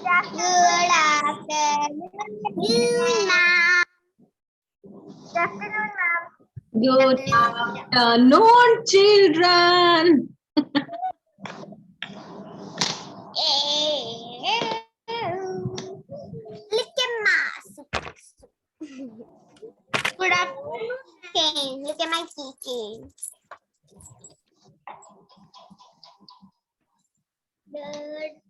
Good afternoon, ma'am. Good afternoon, ma'am. Good afternoon, children. Look at mask. Good afternoon, keychain. Look at my keychain. Good afternoon.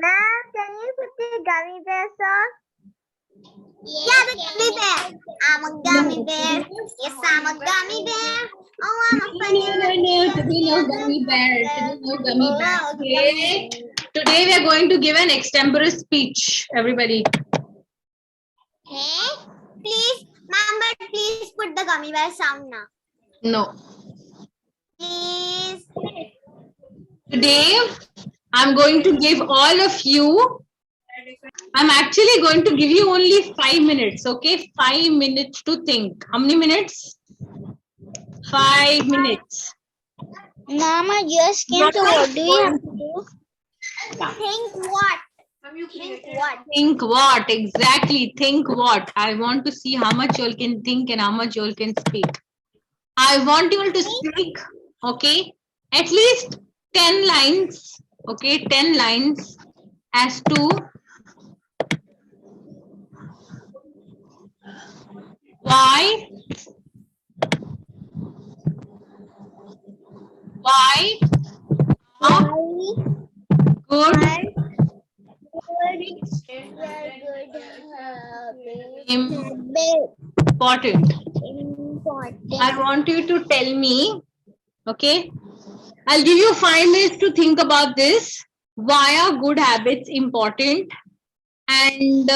Ma'am, can you put the gummy bears on? Yeah, the gummy bear. I'm a gummy bear. Yes, I'm a gummy bear. Oh, I'm a funny No, today no gummy bear. Today no gummy bear. Okay. Today we are going to give an extempore speech. Everybody. Okay. Please, ma'am, but please put the gummy bear sound now. No. Please. Today I'm going to give all of you. I'm actually going to give you only 5 minutes. Okay, 5 minutes to think. How many minutes? 5 minutes. Mama just came to what do you have to do? Yeah. Think what? Think what? Think what? Exactly. Think what? I want to see how much you all can think and how much you all can speak. I want you all to speak, okay, at least 10 lines, okay, 10 lines as to why are good important. I want you to tell me, okay, I'll give you 5 minutes to think about this. Why are good habits important? And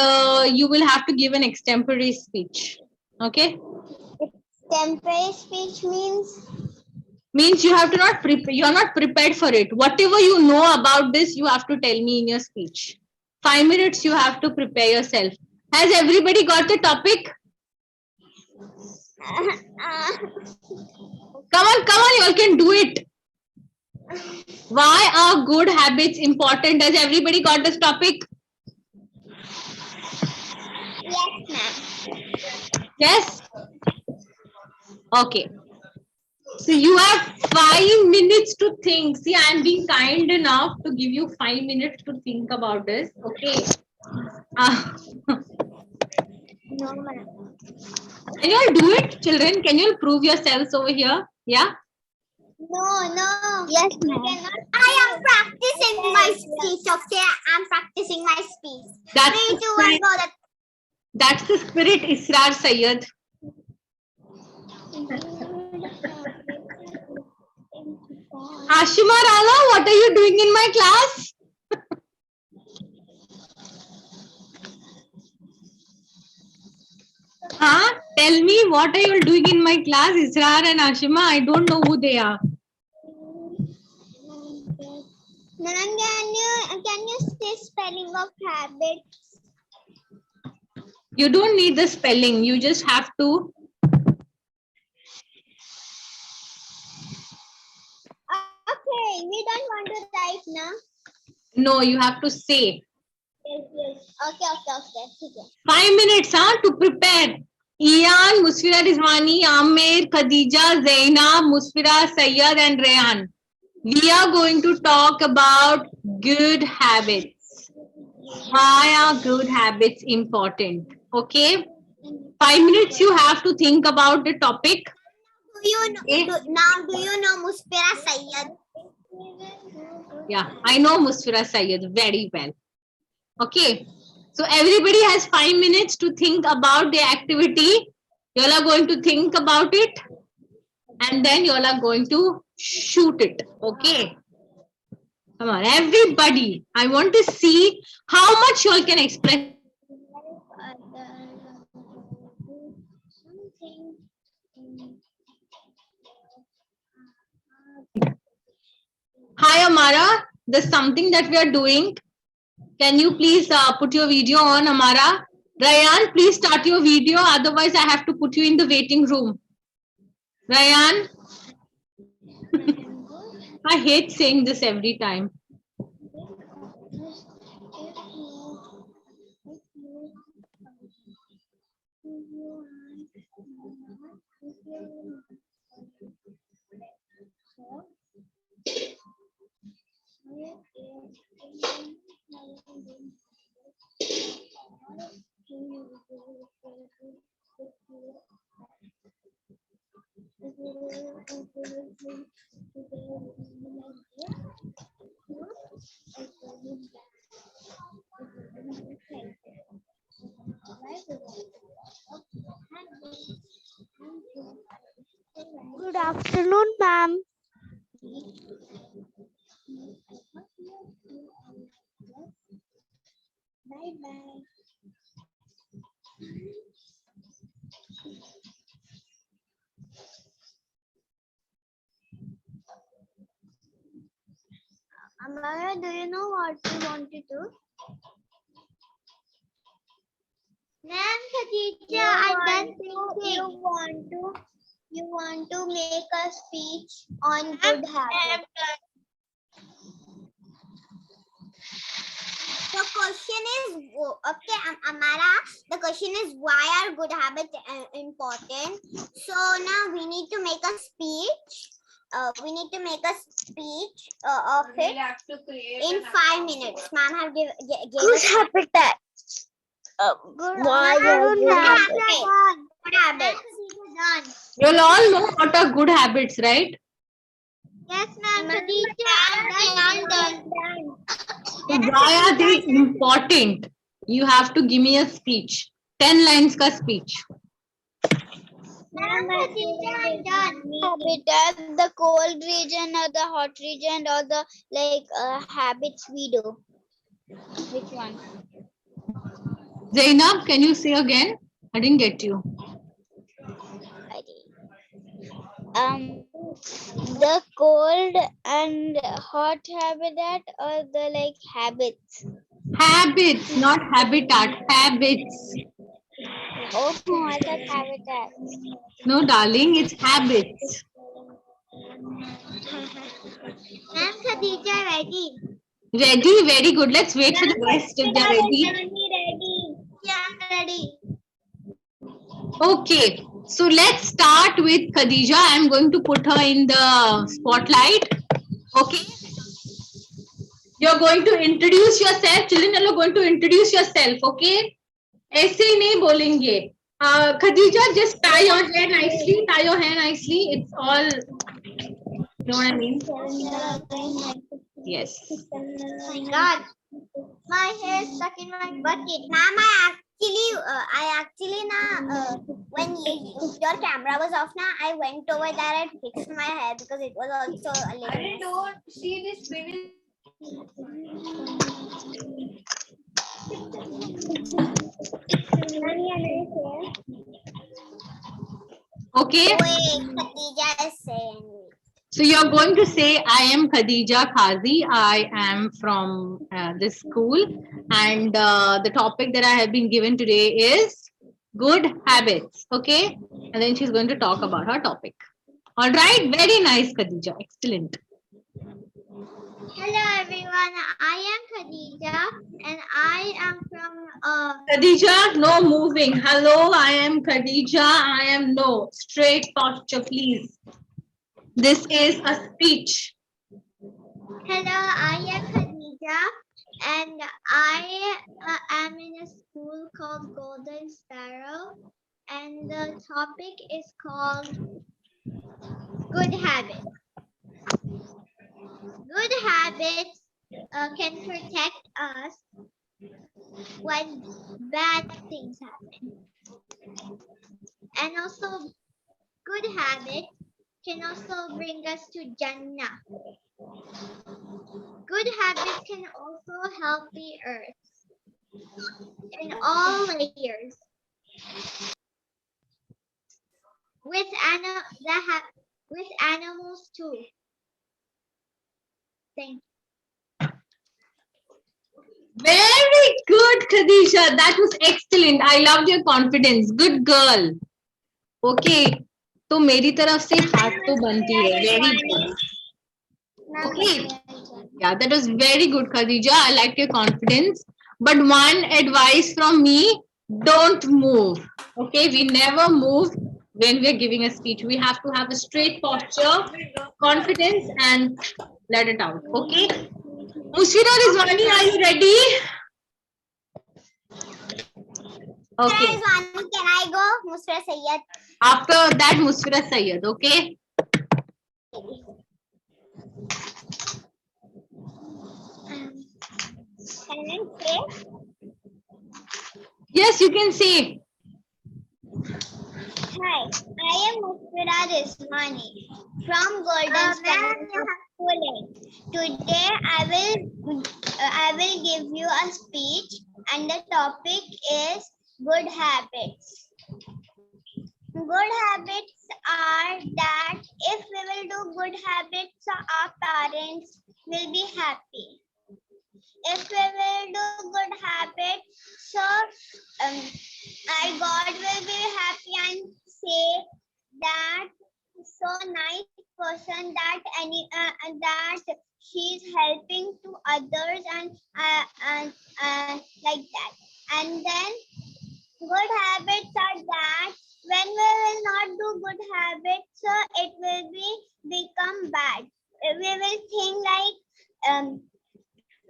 you will have to give an extempore speech, okay? Extempore speech Means you have to not prepare, you are not prepared for it. Whatever you know about this, you have to tell me in your speech. 5 minutes you have to prepare yourself. Has everybody got the topic? Come on, you all can do it. Why are good habits important? Has everybody got this topic? Yes, ma'am. Yes? Okay. So you have 5 minutes to think. See, I am being kind enough to give you 5 minutes to think about this. Okay. No, ma'am. Can you all do it, children? Can you all prove yourselves over here? Yeah? No. Yes, ma'am. I am practicing my speech, okay? I'm practicing my speech. That's 3, the 2, 1, spirit. go. That's the spirit, Israr Sayyed. Ashima Rana, what are you doing in my class? Huh? Tell me, what are you all doing in my class, Israr and Ashima? I don't know who they are. Ma'am, can you say spelling of habits? You don't need the spelling. You just have to. Okay, we don't want to write now. No, you have to say. Yes. Okay. 5 minutes, huh, to prepare. Ian, Musfira Rizwani, Amir, Khadija, Zainab, Musfira, Sayyad and Rayan. We are going to talk about good habits. Why are good habits important? Okay. 5 minutes you have to think about the topic. Do you know Musfira Sayyad? Yeah, I know Musfira Sayyad very well. Okay. So everybody has 5 minutes to think about the activity. You all are going to think about it. And then you all are going to shoot it. Okay. Come on, everybody. I want to see how much you all can express. Hi, Amara. There's something that we are doing. Can you please put your video on, Amara? Rayan, please start your video. Otherwise, I have to put you in the waiting room. Ryan, I hate saying this every time. Good afternoon, ma'am. Bye bye. Amara, do you know what we want to do? Ma'am, Khadija, I don't think you want to make a speech on good habits. The question is, okay, Amara, the question is why are good habits important? So now we need to make a speech. We need to make a speech of it in 5 minutes. Ma'am have given Good habit that good why are good good habits. Good habits. You'll all know what are good habits, right? Yes, ma'am. I'm done. Why are they important? You have to give me a speech. 10 lines ka speech. Ma'am, I'm done. habitat the cold region or the hot region or the habits we do? Which one? Zainab, can you say again? I didn't get you. I think. The cold and hot habitat or the habits? Habits, not habitat. Habits. Oh, I thought habitat. No, darling, it's habits. Ma'am, Khadija, ready? Ready? Very good. Let's wait for the rest if they're ready. Ready. Yeah, I'm ready. Okay, so let's start with Khadija. I'm going to put her in the spotlight. Okay. You're going to introduce yourself. Children, you're going to introduce yourself. Okay. ऐसे ही नहीं बोलेंगे. Khadija, just tie your hair nicely. Tie your hair nicely. It's all. You know what I mean? Yes. Oh my God. My hair is stuck in my bucket. Ma'am, I actually when your camera was off now, I went over there and fixed my hair because it was also a little. I don't see this finish. Okay. Wait, Khadija is saying. So you're going to say, I am Khadija Khazi. I am from this school. And the topic that I have been given today is good habits. Okay. And then she's going to talk about her topic. All right. Very nice, Khadija. Excellent. Hello everyone, I am Khadija and I am from Khadija, no moving. Hello, I am Khadija. I am no. Straight posture, please. This is a speech. Hello, I am Khadija and I am in a school called Golden Sparrow and the topic is called good habits. Good habits can protect us when bad things happen. And also good habits can also bring us to Jannah. Good habits can also help the earth in all layers. With animals too. Thank you. Very good, Khadija. That was excellent. I loved your confidence. Good girl. Okay. तो मेरी तरफ से हाथ तो बनती है. Very good. Okay. Yeah, that was very good, Khadija. I liked your confidence. But one advice from me, don't move. Okay, we never move when we are giving a speech. We have to have a straight posture, confidence, and let it out. Okay. Mushira Rizwani, are you ready? Okay. Can I go? Musfira Sayyed. After that, Musfira Sayyed. Okay. Can I say? Yes, you can say. Hi, I am Musfira Rizwani from Golden Sparrow School. Today I will give you a speech and the topic is good habits. Good habits are that if we will do good habits, our parents will be happy. If we will do good habits, so our God will be happy and say that so nice person that that she's helping to others and like that. And then good habits are that when we will not do good habits, it will become bad. We will think like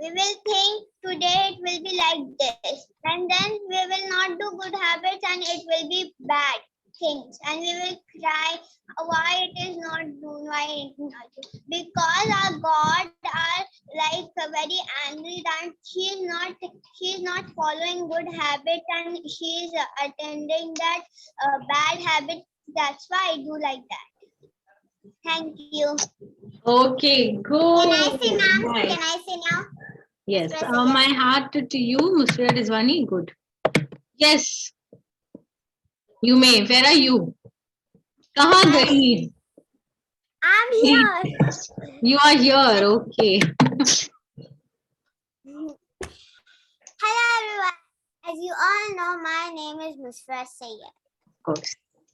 we will think today it will be like this, and then we will not do good habits and it will be bad things, and we will cry why it is not doing, why it is not doing. Because our God are like very angry that she is not following good habits and she is attending that bad habit. That's why I do like that. Thank you. Okay, good. Can I say now? Nice. Can I say now? Yes, Musfira my Sayyed. heart to you, Musfira Rizwani. Good. Yes, you may. Where are you? Kahan gayi? I'm here. You are here. Okay. Hello everyone. As you all know, my name is Musfira Sayyed. Good.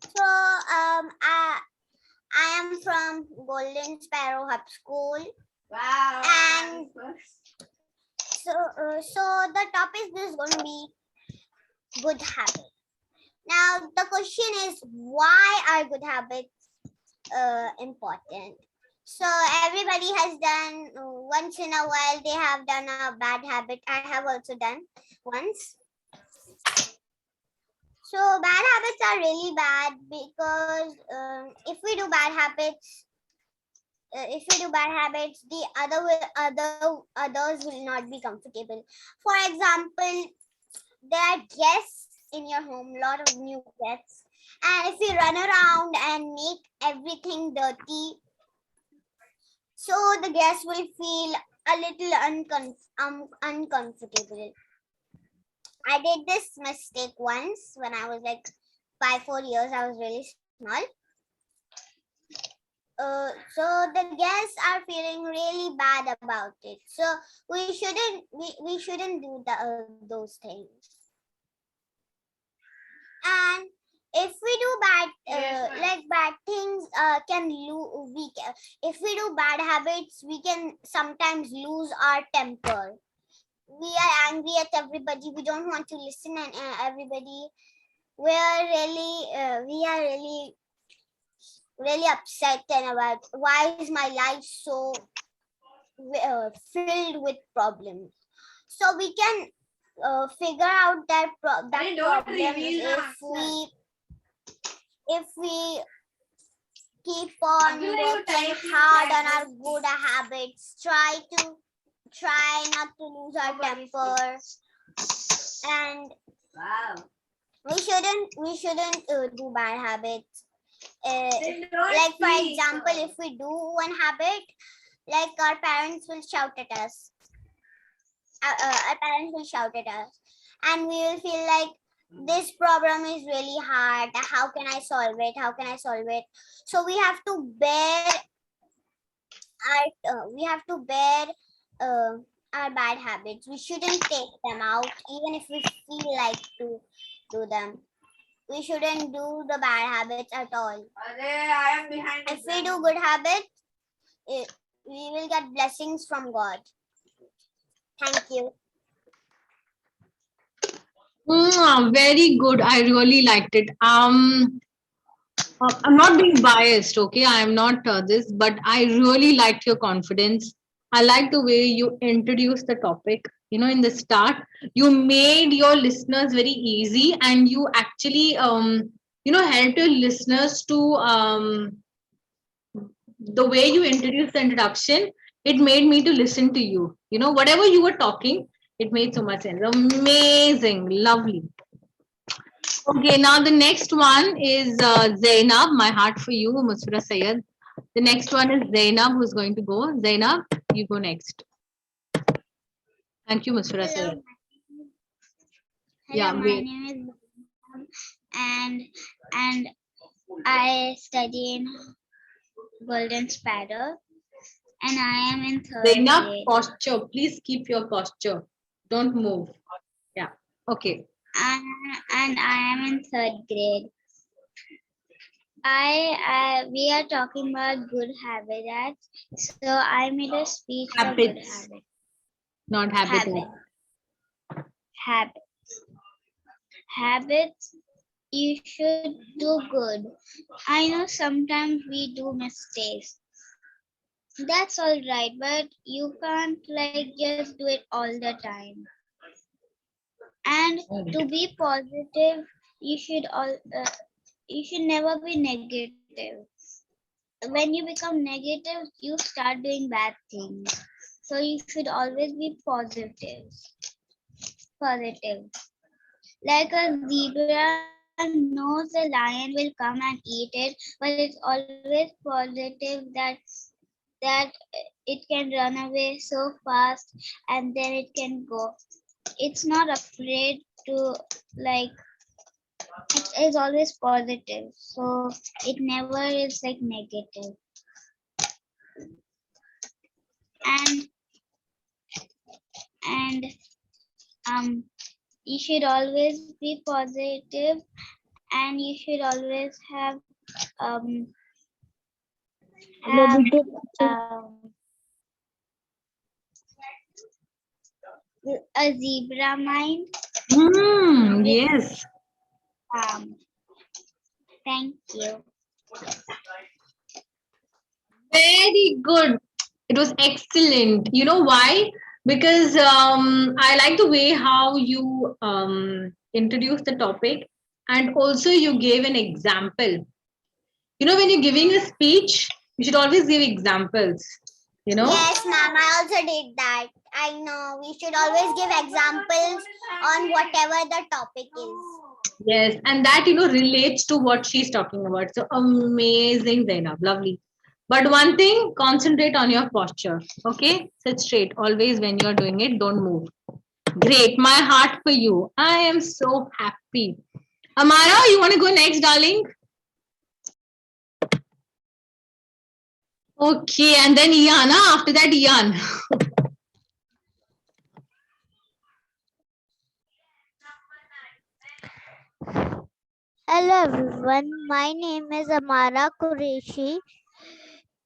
So I am from Golden Sparrow Hub School. Wow. And so the topic is going to be good habits. Now the question is, why are good habits important? So everybody has done once in a while. They have done a bad habit. I have also done once. So bad habits are really bad because if we do bad habits, the others will not be comfortable. For example, there are guests in your home, lot of new guests, and if you run around and make everything dirty, so the guests will feel a little uncomfortable. I did this mistake once when I was like 4 years. I was really small. So the guests are feeling really bad about it. So we shouldn't do those things. And if we do bad bad things, if we do bad habits, we can sometimes lose our temper. We are angry at everybody. We don't want to listen and everybody. We are really upset and about why is my life so filled with problems. So we can figure out that problem if we keep on working hard on our good habits, try not to lose our temper, and we shouldn't do bad habits. Like for example, if we do one habit, like our parents will shout at us. Our parents will shout at us, and we will feel like this problem is really hard. How can I solve it? How can I solve it? So we have to bear our bad habits. We shouldn't take them out, even if we feel like to do them. we shouldn't do the bad habits at all. I am behind. If we do good habits, we will get blessings from God. Thank you. Very good. I really liked it. I'm not being biased, okay? I am not this, but I really liked your confidence. I like the way you introduced the topic. You know, in the start, you made your listeners very easy, and you actually, helped your listeners to the way you introduced the introduction. It made me to listen to you. You know, whatever you were talking, it made so much sense. Amazing, lovely. Okay, now the next one is Zainab, my heart for you, Musfira Sayed. The next one is Zainab, who's going to go. Zainab, you go next. Thank you, Musfira Sayed. Yeah, my wait. name is and I study in Golden Sparrow, and I am in third Zainab, grade. posture. Please keep your posture. Don't move. Yeah. Okay. And I am in third grade. We are talking about good habits, so I made a speech for good Habits. habits. Not habitat. Habits. You should do good. I know sometimes we do mistakes. That's all right, but you can't like just do it all the time. And to be positive, you should never be negative. When you become negative, you start doing bad things. So you should always be positive. Like a zebra knows the lion will come and eat it, but it's always positive that it can run away so fast and then it can go. It's not afraid to like, it is always positive, so it never is like negative. And you should always be positive, and you should always have a zebra mind. Yes. Thank you. Very good. It was excellent. You know why? Because I like the way how you introduced the topic, and also you gave an example. You know, when you're giving a speech, you should always give examples. You know? Yes, ma'am. I also did that. I know. We should always give examples on whatever the topic is. Yes, and that relates to what she's talking about. So amazing, Zainab, lovely. But one thing, concentrate on your posture. Okay, sit straight. Always when you're doing it, don't move. Great, my heart for you. I am so happy. Amara, you want to go next, darling? Okay, and then Ian. After that, Ian. Hello everyone, my name is Amara Qureshi.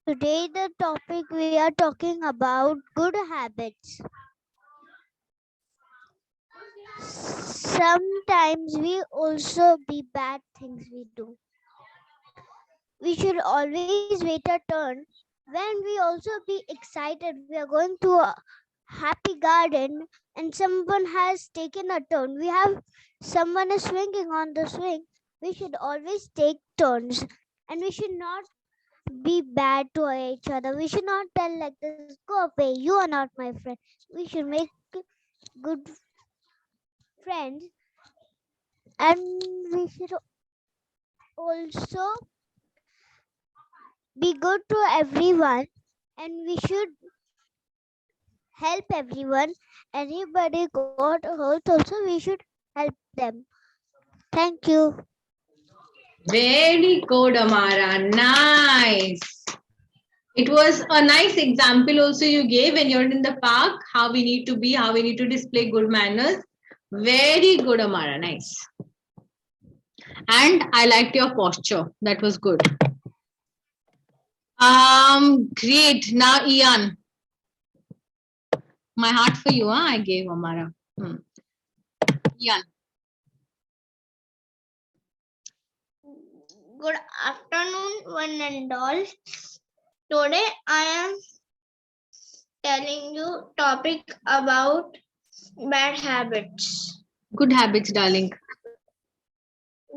Today the topic we are talking about good habits. Sometimes we also be bad things we do. We should always wait a turn when we also be excited. We are going to a happy garden and someone has taken a turn. We have someone is swinging on the swing. We should always take turns, and we should not be bad to each other. We should not tell like this, go away, you are not my friend. We should make good friends, and we should also be good to everyone, and we should help everyone. Anybody got hurt also, we should help them. Thank you. Very good, Amara. Nice. It was a nice example also you gave when you're in the park, how we need to be, how we need to display good manners. Very good, Amara. Nice. And I liked your posture. That was good. Great. Now, Ian. My heart for you, huh? I gave Amara. Ian. Good afternoon, one and all. Today I am telling you topic about bad habits. Good habits, darling.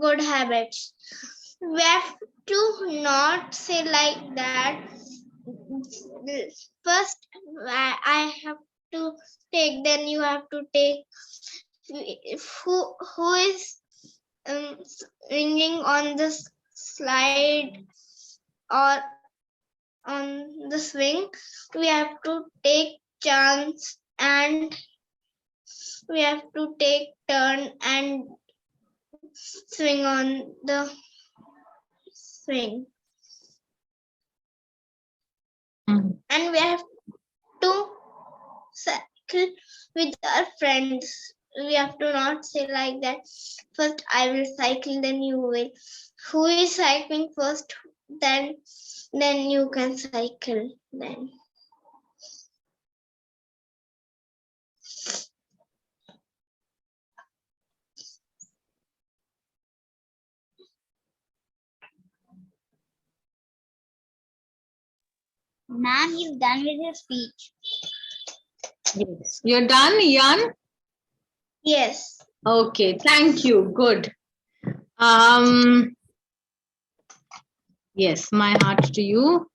Good habits. We have to not say like that. First, I have to take, then you have to take. Who is swinging on the slide or on the swing? We have to take chance and we have to take turn and swing on the swing. And we have to cycle with our friends. We have to not say like that. First I will cycle, then you will. Who is cycling first? Then you can cycle. Then. Ma'am, you've done with your speech. Yes. You're done, Ian? Yes. Okay, thank you. Good. Yes, my heart to you.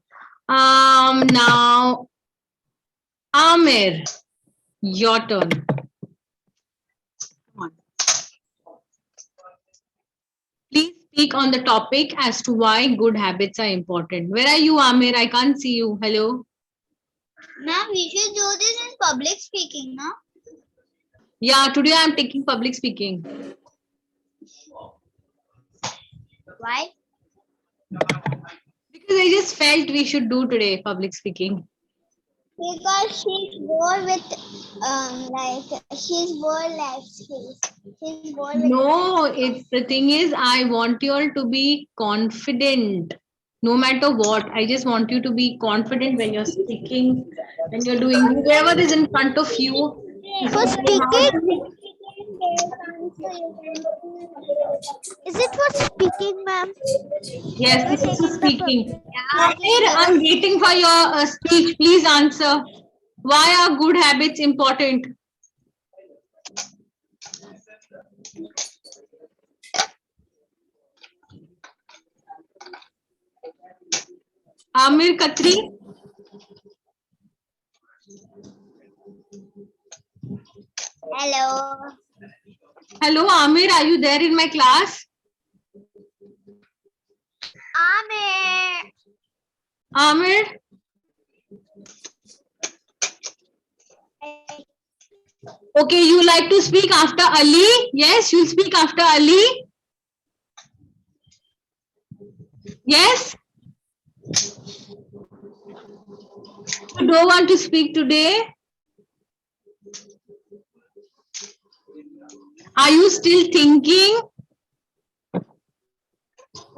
Now, Amir, your turn. Come on. Please speak on the topic as to why good habits are important. Where are you, Amir? I can't see you. Hello. Ma'am, we should do this in public speaking, no? Yeah, today I'm taking public speaking. Why? Because I just felt we should do today public speaking. Because she's bored with she's bored like she's bored with No, it's the thing is, I want you all to be confident. No matter what, I just want you to be confident when you're speaking, when you're doing whoever is in front of you. for speaking. Is it for speaking, ma'am? Yes, You're this is for taking the speaking. Amir, I'm waiting for your speech. Please answer. Why are good habits important? Amir Khatri. Hello. Hello, Amir. Are you there in my class? Amir. Amir. Okay, you like to speak after Ali? Yes, you'll speak after Ali. Yes? You don't want to speak today? Are you still thinking?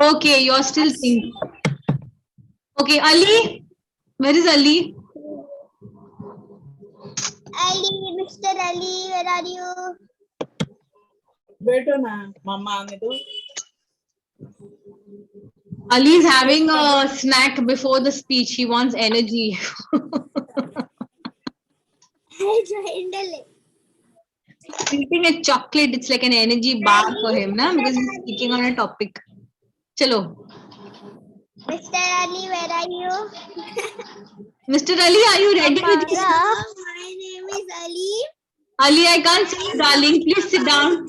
Okay, you're still thinking. Okay, Ali. Where is Ali? Ali, Mr. Ali, where are you? Beto na, mama ne to. Ali is having a snack before the speech. He wants energy. Eating a chocolate, it's like an energy bar for him, na? Because he's speaking on a topic. Chalo. Mr. Ali, where are you? Mr. Ali, are you ready with this? My name is Ali. Ali, I can't see you, darling. Please sit down.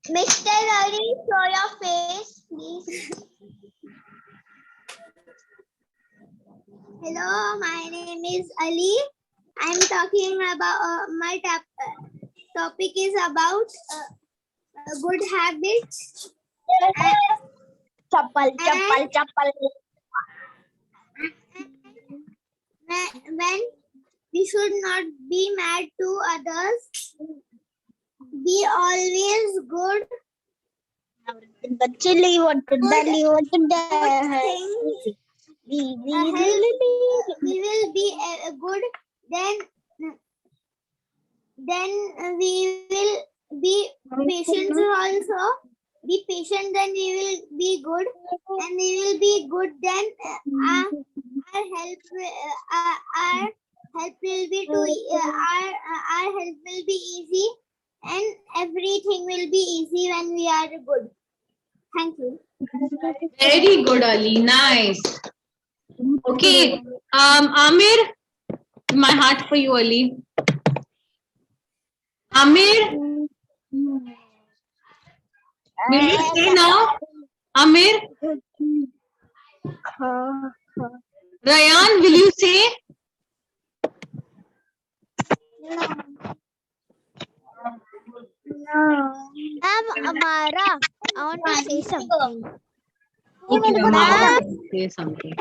Mr. Ali, show your face, please. Hello, my name is Ali. I'm talking about my topic is about good habits. Chappal. When we should not be mad to others, be always good Chili water, Delhi water, things we we will be good, then we will be patient also. Be patient, then we will be good, and we will be good. Then our help will be our help will be easy, and everything will be easy when we are good. Thank you. Very good, Ali. Nice. Okay. Amir, my heart for you, Ali. Amir, will you say now? Amir, Rayan, will you say? Amara, I want to say something. Okay, Amara, say something.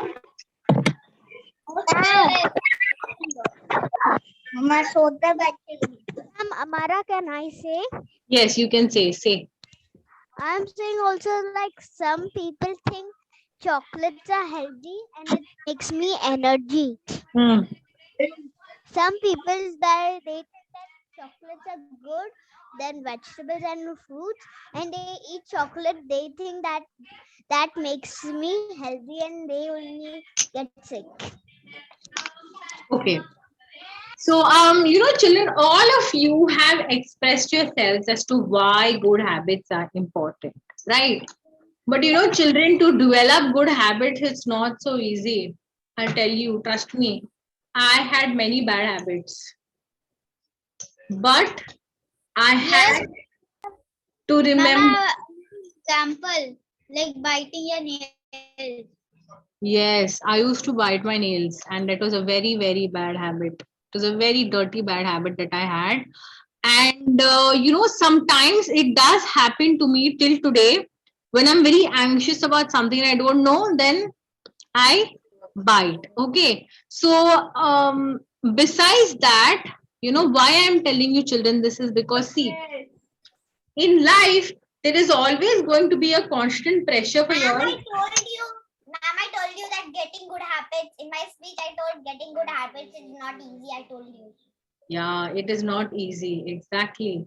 Amara, can I say? Yes, you can say. Say. I'm saying also like some people think chocolates are healthy and it makes me energy. Hmm. Some people that they think that chocolates are good than vegetables and fruits, and they eat chocolate. They think that that makes me healthy, and they only get sick. Okay. So, children, all of you have expressed yourselves as to why good habits are important, right? But children, to develop good habits, it's not so easy. I'll tell you, trust me. I had many bad habits, but I had to remember. Mama, example, like biting your nails. Yes, I used to bite my nails, and that was a very, very bad habit. It was a very dirty, bad habit that I had. And, sometimes it does happen to me till today when I'm very anxious about something and I don't know, then I bite. Okay. So, besides that, why I'm telling you, children, this is because, see, in life, there is always going to be a constant pressure for your. Ma'am, I told you that getting good habits. In my speech, I told getting good habits is not easy. I told you. Yeah, it is not easy. Exactly.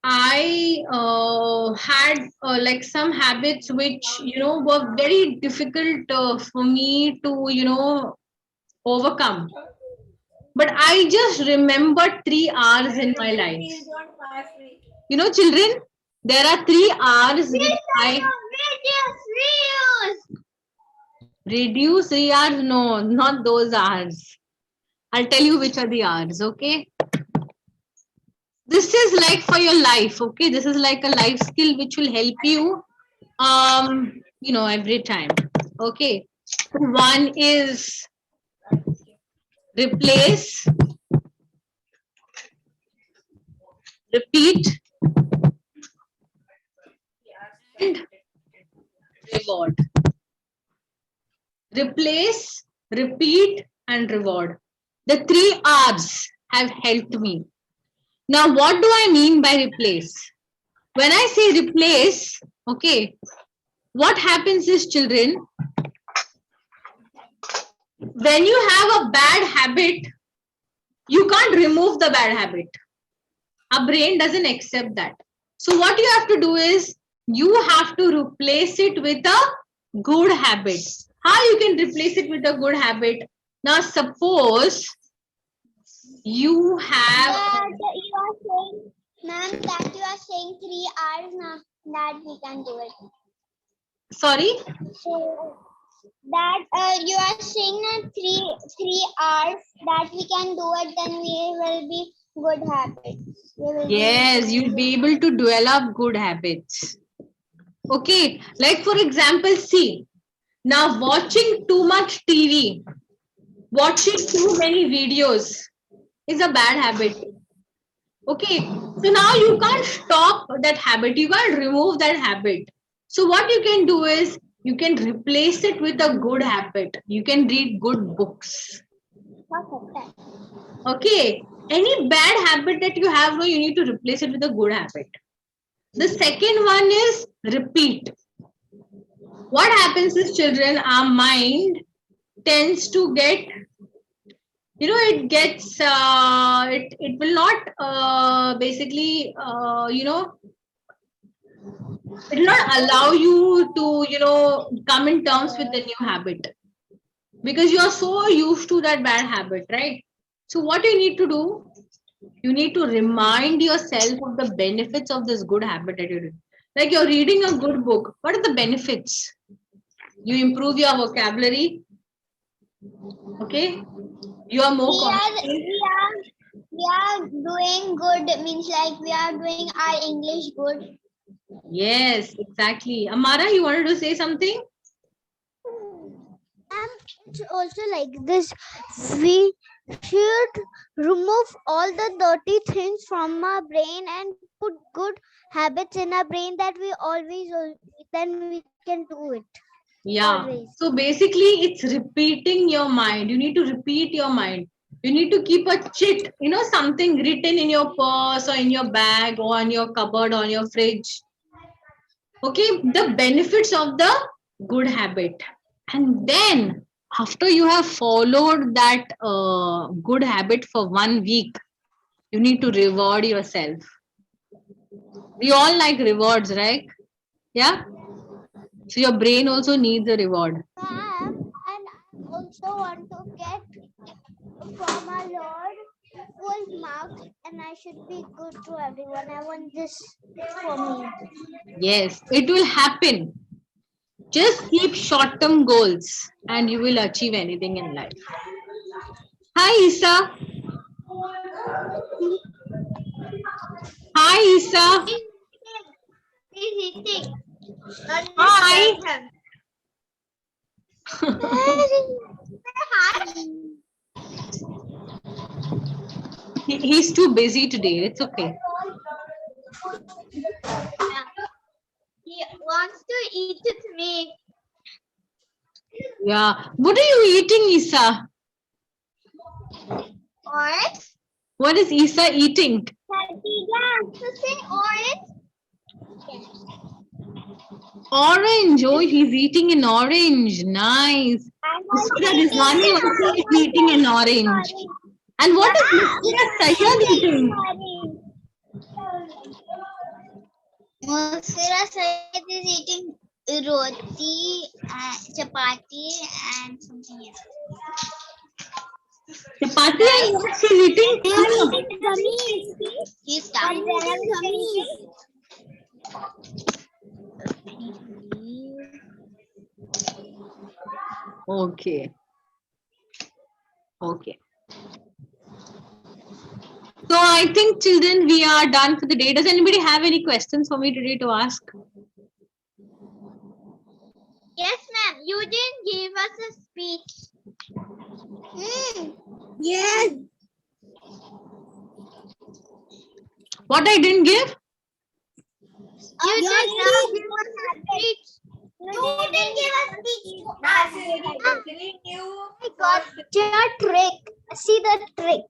I had like some habits which, were very difficult for me to, overcome. But I just remembered 3 hours in my life. Children, there are 3 hours which I reduce 3 hours. No, not those hours. I'll tell you which are the hours, okay? This is like for your life, okay? This is like a life skill which will help you, every time, okay? One is replace, repeat, and reward. Replace, repeat, and reward. The 3 R's have helped me. Now, what do I mean by replace? When I say replace, okay, what happens is, children, when you have a bad habit, you can't remove the bad habit. Our brain doesn't accept that. So what you have to do is, you have to replace it with a good habit. How you can replace it with a good habit? Now, suppose you have. Ma'am, that you are saying 3 hours now that we can do it. Sorry? So that you are saying that 3 hours that we can do it, then we will be good habits. Yes, you'll be able to develop good habits. Okay, like for example, see, now watching too much TV, watching too many videos is a bad habit. Okay, so now you can't stop that habit, you can't remove that habit. So what you can do is, you can replace it with a good habit. You can read good books. Okay, any bad habit that you have, no, you need to replace it with a good habit. The second one is repeat. What happens is, children, our mind tends to get, it gets, it will not basically, it will not allow you to, come in terms with the new habit because you are so used to that bad habit, right? So what you need to do, you need to remind yourself of the benefits of this good habit that you're doing. Like you're reading a good book. What are the benefits? You improve your vocabulary. Okay. You are more confident. We are doing good, means like we are doing our English good. Yes, exactly. Amara, you wanted to say something? It's also like this. We should remove all the dirty things from our brain and put good habits in our brain that we always, then we can do it. Yeah. Always. So basically, it's repeating your mind. You need to repeat your mind. You need to keep a chit, something written in your purse or in your bag or on your cupboard or on your fridge. Okay, the benefits of the good habit. And then after you have followed that good habit for 1 week, you need to reward yourself. We all like rewards, right? Yeah. So your brain also needs a reward. Ma'am, and I also want to get from our Lord full marks, and I should be good to everyone. I want this for me. Yes, it will happen. Just keep short-term goals and you will achieve anything in life. Hi, Isa. Hi, Isa. He's eating. Hi. He's too busy today. It's okay. He wants to eat with me. Yeah. What are you eating, Isa? Orange? What is Isa eating? To say orange? Orange. Oh, he's eating an orange. Nice. Mr. Rizwani also is eating an orange. And what is Mr. Sayyad eating? Musfira Syed is eating roti, chapati, and something else. Chapati and what she's eating? He's done. Okay. Okay. So I think, children, we are done for the day. Does anybody have any questions for me today to ask? Yes, ma'am. You didn't give us a speech. Yes. What I didn't give? You just now give us a speech. You didn't give us speech to us. I got your trick. See the trick.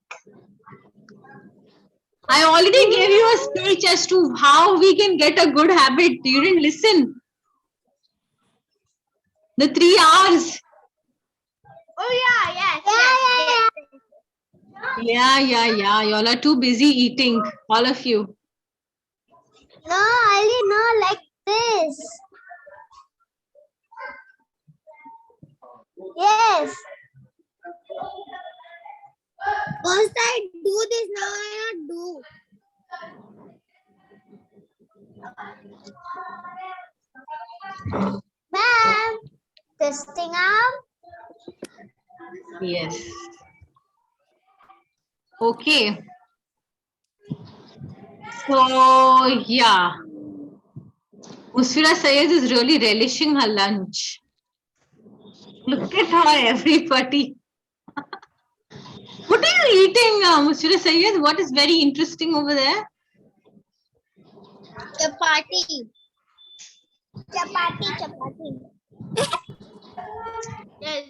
I already gave you a speech as to how we can get a good habit. You didn't listen. The 3 R's. Oh yeah, Yeah. Y'all are too busy eating, all of you. No, Ali, no, like this. Yes. First I do this, now I not do. Ma'am, testing out. Yes. Okay. So, yeah. Musfira Syed is really relishing her lunch. Look at her, everybody. What are you eating, Musfira Syed? What is very interesting over there? Chapati. Yes.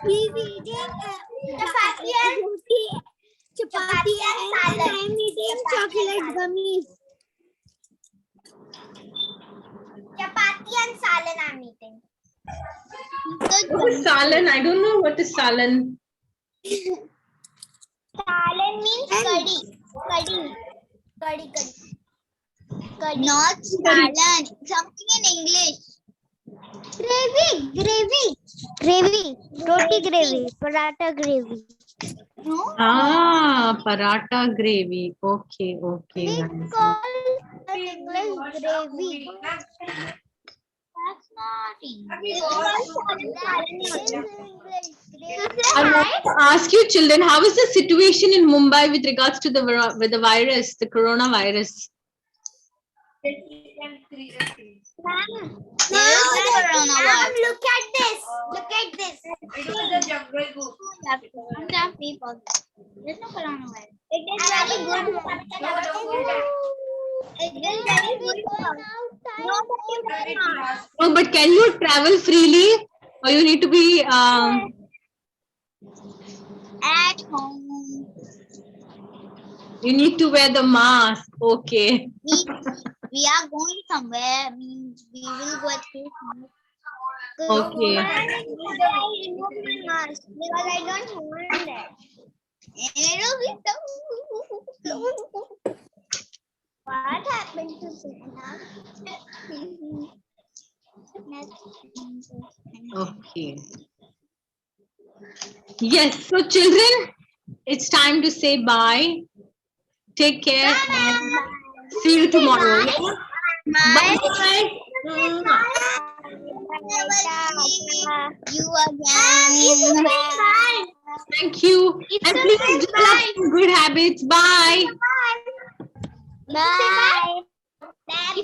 He's eating chapati and roti. chapati and salad. I'm eating chocolate gummies. Chapati and salad I'm eating. What is salan? I don't know what is salan. Salad means curry. Curry. Not salad. Something in English. Gravy. Roti gravy. Paratha gravy. No? Paratha gravy. Okay. We Guys. call in English gravy. That's not English. That is English. Gravy. I want to ask you, children, how is the situation in Mumbai with regards to the virus, the coronavirus? Coronavirus. Look at this. It was the jungle book. Sometimes people. There's no coronavirus. It is very good. It is very good. No, but you cannot. Oh, but can you travel freely, or you need to be? At home. You need to wear the mask. Okay. We are going somewhere. Means we will go through. Okay. I remove my mask because I don't want it. What happened to Sina? Okay. Yes. So, children, it's time to say bye. Take care. And see you tomorrow. Bye. You again. Thank you. And please develop some good habits. Bye. Bye.